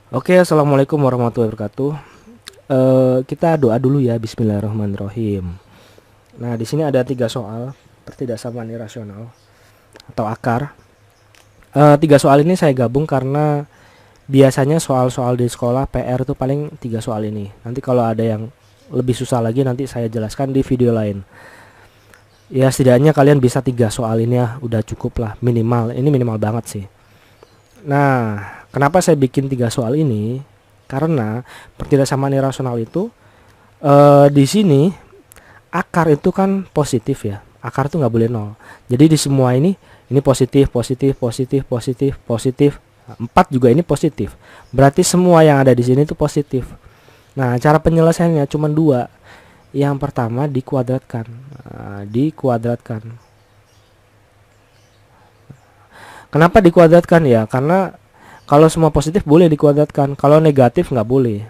Oke, assalamualaikum warahmatullahi wabarakatuh. Kita doa dulu ya, Bismillahirrahmanirrahim. Nah, di sini ada 3 soal pertidaksamaan irasional atau akar. 3 soal ini saya gabung karena biasanya soal-soal di sekolah PR itu paling 3 soal ini. Nanti kalau ada yang lebih susah lagi nanti saya jelaskan di video lain. Ya setidaknya kalian bisa 3 soal ini ya, udah cukup lah minimal. Ini minimal banget sih. Nah, kenapa saya bikin 3 soal ini? Karena pertidaksamaan irasional itu di sini akar itu kan positif ya. Akar itu nggak boleh nol. Jadi di semua ini positif, positif, positif, positif, positif. 4 juga ini positif. Berarti semua yang ada di sini itu positif. Nah, cara penyelesaiannya cuma 2. Yang pertama dikuadratkan. Dikuadratkan. Kenapa dikuadratkan ya? Karena kalau semua positif boleh dikuadratkan, kalau negatif nggak boleh.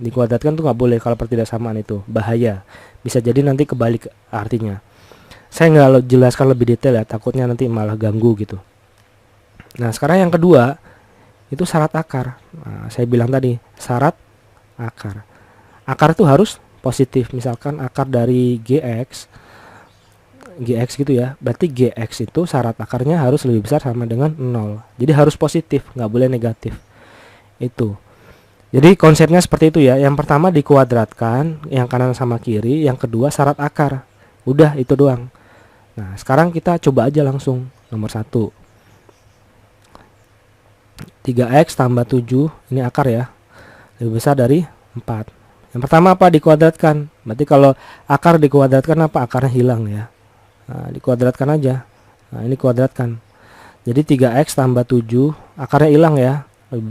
Dikuadratkan tuh nggak boleh kalau pertidaksamaan itu bahaya. Bisa jadi nanti kebalik artinya. Saya nggak jelaskan lebih detail ya, takutnya nanti malah ganggu gitu. Nah sekarang yang kedua itu syarat akar. Nah, saya bilang tadi syarat akar. Akar itu harus positif. Misalkan akar dari gx gitu ya, berarti gx itu syarat akarnya harus lebih besar sama dengan 0. Jadi harus positif, nggak boleh negatif. Itu. Jadi konsepnya seperti itu ya. Yang pertama dikuadratkan, yang kanan sama kiri, yang kedua syarat akar. Udah itu doang. Nah, sekarang kita coba aja langsung. Nomor 1. 3x tambah 7, ini akar ya. Lebih besar dari 4. Yang pertama apa? Dikuadratkan. Berarti kalau akar dikuadratkan apa? Akarnya hilang ya. Nah, dikuadratkan aja. Nah, ini kuadratkan. Jadi 3x tambah 7, akarnya hilang ya. Lebih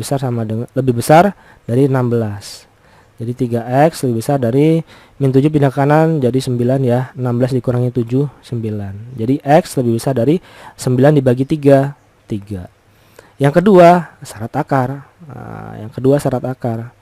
besar dari 16. Jadi 3x lebih besar dari min 7 pindah kanan jadi 9 ya. 16 dikurangi 7, 9. Jadi x lebih besar dari 9 dibagi 3, 3. Yang kedua syarat akar. Nah, yang kedua syarat akar.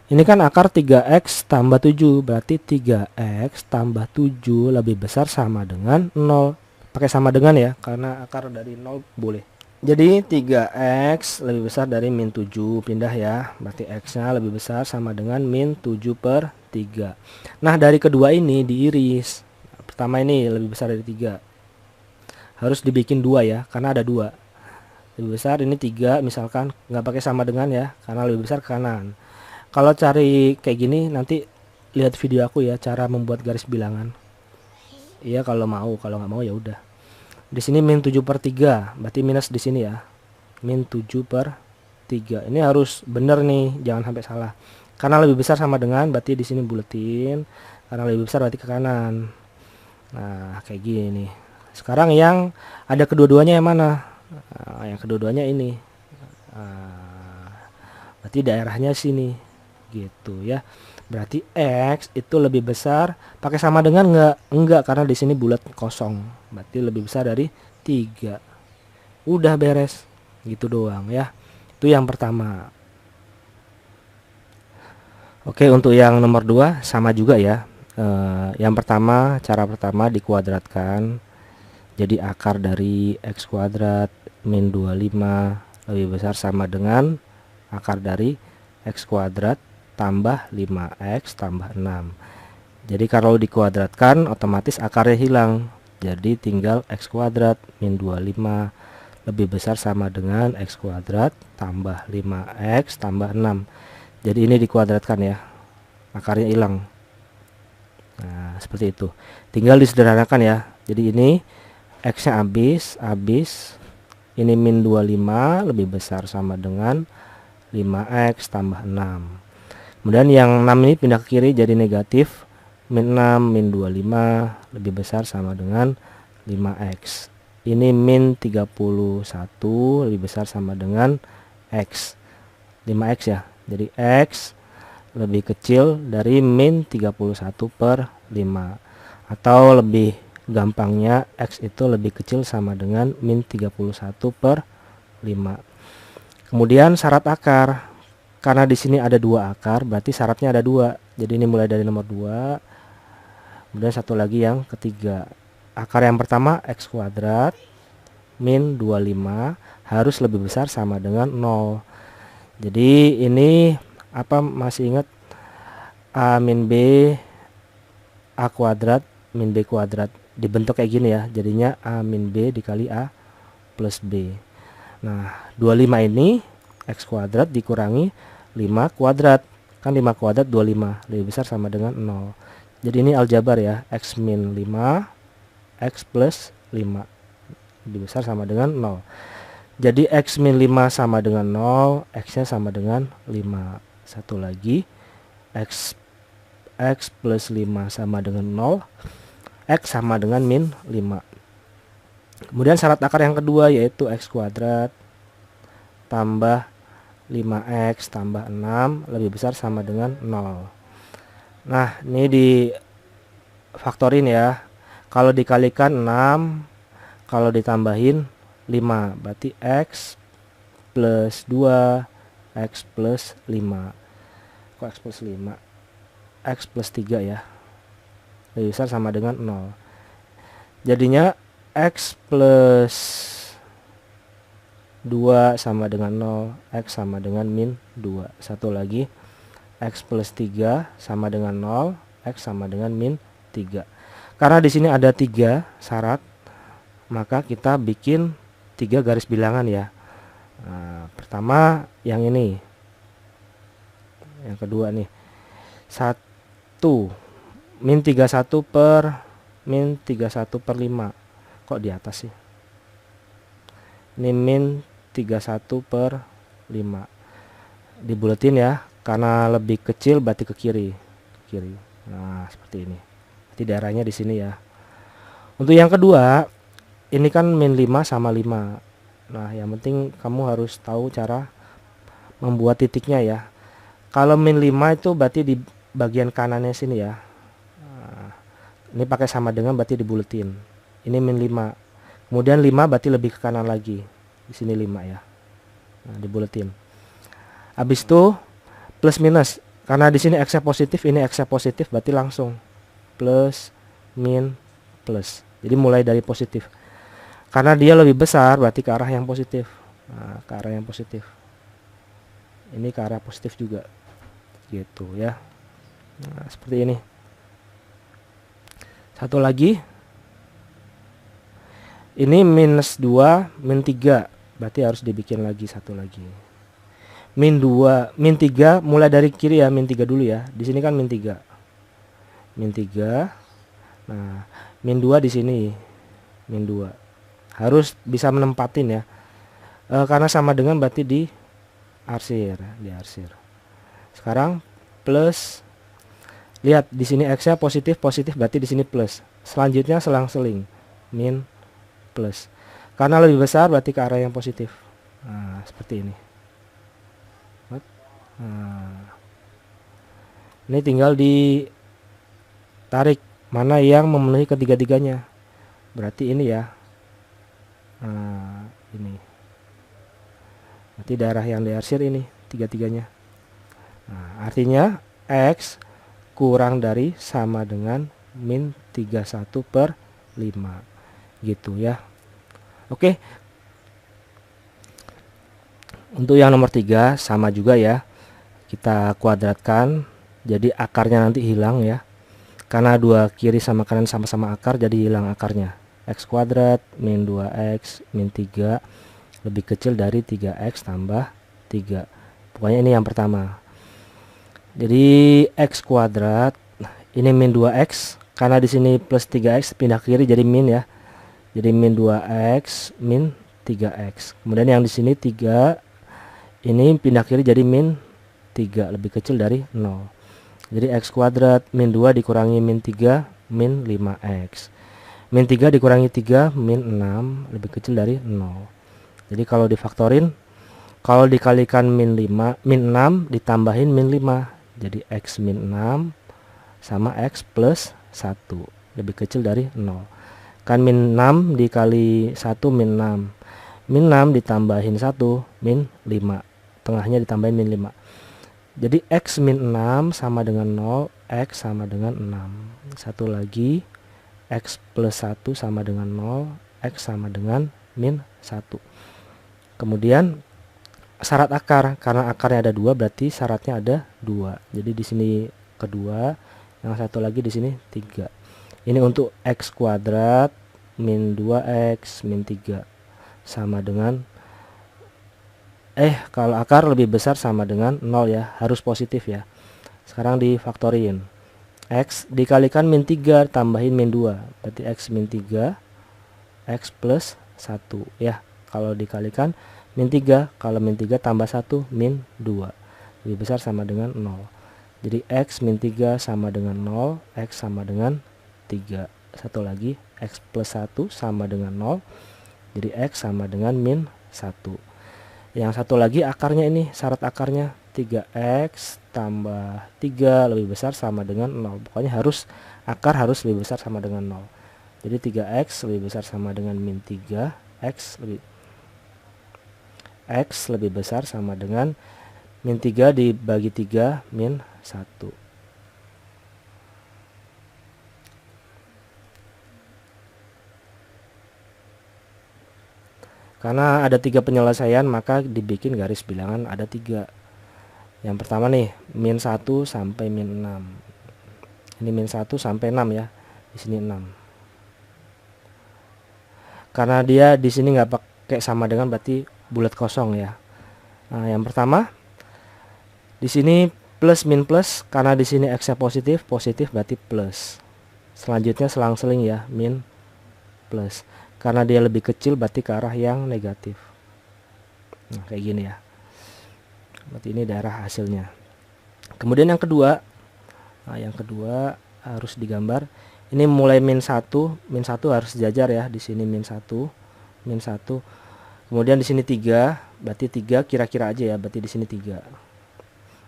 Ini kan akar 3x tambah 7, berarti 3x tambah 7 lebih besar sama dengan 0. Pakai sama dengan ya, karena akar dari 0 boleh. Jadi 3x lebih besar dari min 7, pindah ya. Berarti x-nya lebih besar sama dengan min 7/3. Nah, dari kedua ini diiris. Pertama ini lebih besar dari 3. Harus dibikin 2 ya, karena ada 2. Lebih besar ini 3 misalkan, nggak pakai sama dengan ya, karena lebih besar ke kanan. Kalau cari kayak gini nanti lihat video aku ya, cara membuat garis bilangan. Iya kalau mau, kalau nggak mau ya udah. Di sini min 7/3, berarti minus di sini ya. Min 7/3. Ini harus bener nih, jangan sampai salah. Karena lebih besar sama dengan, berarti di sini buletin. Karena lebih besar berarti ke kanan. Nah, kayak gini. Sekarang yang ada kedua-duanya yang mana? Nah, yang kedua-duanya ini. Nah, berarti daerahnya sini. Gitu ya. Berarti x itu lebih besar, pakai sama dengan enggak karena di sini bulat kosong. Berarti lebih besar dari 3. Udah beres. Gitu doang ya. Itu yang pertama. Oke, untuk yang nomor 2 sama juga ya. Yang pertama, cara pertama dikuadratkan. Jadi akar dari x kuadrat min 25 lebih besar sama dengan akar dari x kuadrat tambah 5x tambah 6. Jadi kalau dikuadratkan otomatis akarnya hilang. Jadi tinggal x kuadrat min 25 lebih besar sama dengan x kuadrat tambah 5x tambah 6. Jadi ini dikuadratkan ya. Akarnya hilang. Nah, seperti itu. Tinggal disederhanakan ya. Jadi ini x-nya habis. Ini min 25 lebih besar sama dengan 5x tambah 6. Kemudian yang 6 ini pindah ke kiri jadi negatif. Min 6 min 25 lebih besar sama dengan 5x. Ini min 31 lebih besar sama dengan x. 5x ya. Jadi x lebih kecil dari min 31/5. Atau lebih gampangnya x itu lebih kecil sama dengan min 31/5. Kemudian syarat akar. Karena di sini ada 2 akar, berarti syaratnya ada 2. Jadi ini mulai dari nomor 2. Kemudian satu lagi yang ketiga. Akar yang pertama x kuadrat min 25 harus lebih besar sama dengan 0. Jadi ini apa, masih ingat A min B A kuadrat min B kuadrat dibentuk kayak gini ya, jadinya A min B dikali A plus B. Nah 25 ini X kuadrat dikurangi 5 kuadrat, kan 5 kuadrat 25 lebih besar sama dengan 0. Jadi ini aljabar ya, X min 5 X plus 5 lebih besar sama dengan 0. Jadi X min 5 sama dengan 0, X nya sama dengan 5. Satu lagi, X plus 5 sama dengan 0, X sama dengan min 5. Kemudian syarat akar yang kedua yaitu X kuadrat tambah 5X tambah 6 lebih besar sama dengan 0. Nah ini di faktorin ya, kalau dikalikan 6, kalau ditambahin 5, berarti X plus 2 X plus 5. Kok X plus 5? X plus 3 ya, lebih besar sama dengan 0. Jadinya X plus 2 sama dengan 0, X sama dengan min 2. Satu lagi, X plus 3 sama dengan 0, X sama dengan min 3. Karena di sini ada 3 syarat, maka kita bikin 3 garis bilangan ya. Nah, pertama yang ini, yang kedua nih, 1 min 31 per min 31 per 5. Kok di atas sih? Ini min 31 per 5. Dibuletin ya, karena lebih kecil berarti ke kiri. Nah, seperti ini. Berarti daerahnya di sini ya. Untuk yang kedua, ini kan min 5 sama 5. Nah, yang penting kamu harus tahu cara membuat titiknya ya. Kalau min 5 itu berarti di bagian kanannya sini ya. Nah, ini pakai sama dengan berarti dibuletin. Ini min 5. Kemudian 5 berarti lebih ke kanan lagi. Di sini 5 ya. Nah, dibuletin. Habis itu plus minus. Karena di sini X-nya positif, ini X-nya positif, berarti langsung plus min plus. Jadi mulai dari positif. Karena dia lebih besar berarti ke arah yang positif. Nah, ke arah yang positif. Ini ke arah positif juga. Gitu ya. Nah, seperti ini. Satu lagi. Ini minus 2, min 3. Berarti harus dibikin lagi satu lagi. Min 2, min 3 mulai dari kiri ya, min 3 dulu ya. Di sini kan min 3. Min 3. Nah, min 2 di sini. Min 2. Harus bisa menempatin ya. Karena sama dengan berarti di arsir, Sekarang plus, lihat di sini X-nya positif berarti di sini plus. Selanjutnya selang-seling min plus. Karena lebih besar berarti ke arah yang positif. Nah, seperti ini. Nah, ini tinggal ditarik mana yang memenuhi ketiga-tiganya. Berarti ini ya. Nah, ini. Berarti daerah yang diarsir ini tiga-tiganya. Nah, artinya X kurang dari sama dengan min 31 per 5. Gitu ya. Oke. Untuk yang nomor 3 sama juga ya. Kita kuadratkan. Jadi akarnya nanti hilang ya. Karena dua kiri sama kanan sama-sama akar, jadi hilang akarnya. X kuadrat min 2X min 3 lebih kecil dari 3X tambah 3. Pokoknya ini yang pertama. Jadi X kuadrat, ini min 2X, karena di sini plus 3X pindah ke kiri jadi min ya. Jadi min 2X min 3X. Kemudian yang di sini 3, ini pindah kiri jadi min 3 lebih kecil dari 0. Jadi X kuadrat min 2 dikurangi min 3 min 5X. Min 3 dikurangi 3 min 6 lebih kecil dari 0. Jadi kalau difaktorin, kalau dikalikan min 5, min 6 ditambahin min 5. Jadi X min 6 sama X plus 1 lebih kecil dari 0. Kan min 6 dikali 1 min 6. Min 6 ditambahin 1 min 5. Tengahnya ditambahin min 5. Jadi X min 6 sama dengan 0, X sama dengan 6. Satu lagi, X plus 1 sama dengan 0, X sama dengan min 1. Kemudian syarat akar, karena akarnya ada 2 berarti syaratnya ada 2. Jadi di sini kedua, yang satu lagi di sini 3. Ini untuk x kuadrat min 2x min 3 sama dengan kalau akar lebih besar sama dengan 0 ya, harus positif ya. Sekarang difaktorin. X dikalikan min 3 tambahin min 2, berarti x min 3 x plus 1 ya. Kalau dikalikan min 3, kalau min 3 tambah 1 min 2 lebih besar sama dengan 0. Jadi x min 3 sama dengan 0, x sama dengan 3. Satu lagi, x plus 1 sama dengan 0, jadi x sama dengan min 1. Yang satu lagi akarnya ini, syarat akarnya 3x tambah 3 lebih besar sama dengan 0. Pokoknya akar harus lebih besar sama dengan 0. Jadi 3x lebih besar sama dengan min 3, x lebih besar sama dengan min 3 dibagi 3 min 1. Karena ada 3 penyelesaian, maka dibikin garis bilangan ada 3. Yang pertama nih, min 1 sampai min 6. Ini min 1 sampai 6 ya. Di sini 6. Karena dia di sini nggak pakai sama dengan, berarti bulat kosong ya. Nah, yang pertama di sini plus min plus, karena di sini x-nya positif berarti plus. Selanjutnya selang-seling ya, min plus. Karena dia lebih kecil berarti ke arah yang negatif. Nah, kayak gini ya. Berarti ini daerah hasilnya. Kemudian yang kedua, harus digambar. Ini mulai min 1 harus sejajar ya. Di sini min 1. Kemudian di sini 3, berarti 3 kira-kira aja ya, berarti di sini 3.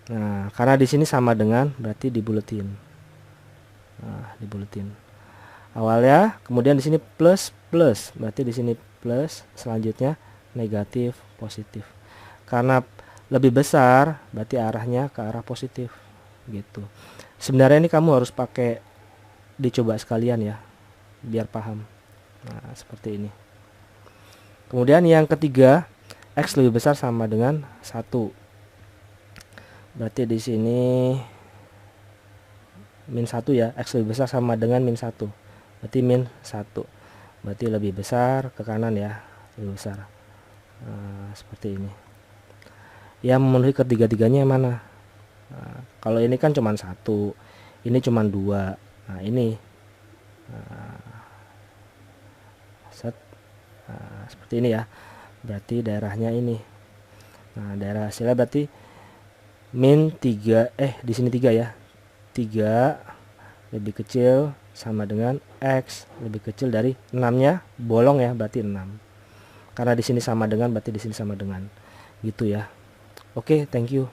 Nah, karena di sini sama dengan, berarti dibuletin. Nah, dibuletin. Awalnya, kemudian di sini plus, berarti di sini plus, selanjutnya negatif, positif. Karena lebih besar, berarti arahnya ke arah positif, gitu. Sebenarnya ini kamu harus pakai dicoba sekalian ya, biar paham. Nah, seperti ini. Kemudian yang ketiga, x lebih besar sama dengan 1. Berarti di sini min 1 ya, x lebih besar sama dengan min 1. Berarti min 1. Berarti lebih besar ke kanan ya, lebih besar. Nah, seperti ini. Ya, memenuhi ketiga-tiganya yang mana? Nah, kalau ini kan cuma 1, ini cuma 2. Nah, ini. Seperti ini ya. Berarti daerahnya ini. Nah, daerah hasilnya berarti min 3, di sini 3 ya. 3 lebih kecil sama dengan x lebih kecil dari 6-nya bolong ya, berarti 6. Karena di sini sama dengan, berarti di sini sama dengan. Gitu ya. Oke, thank you.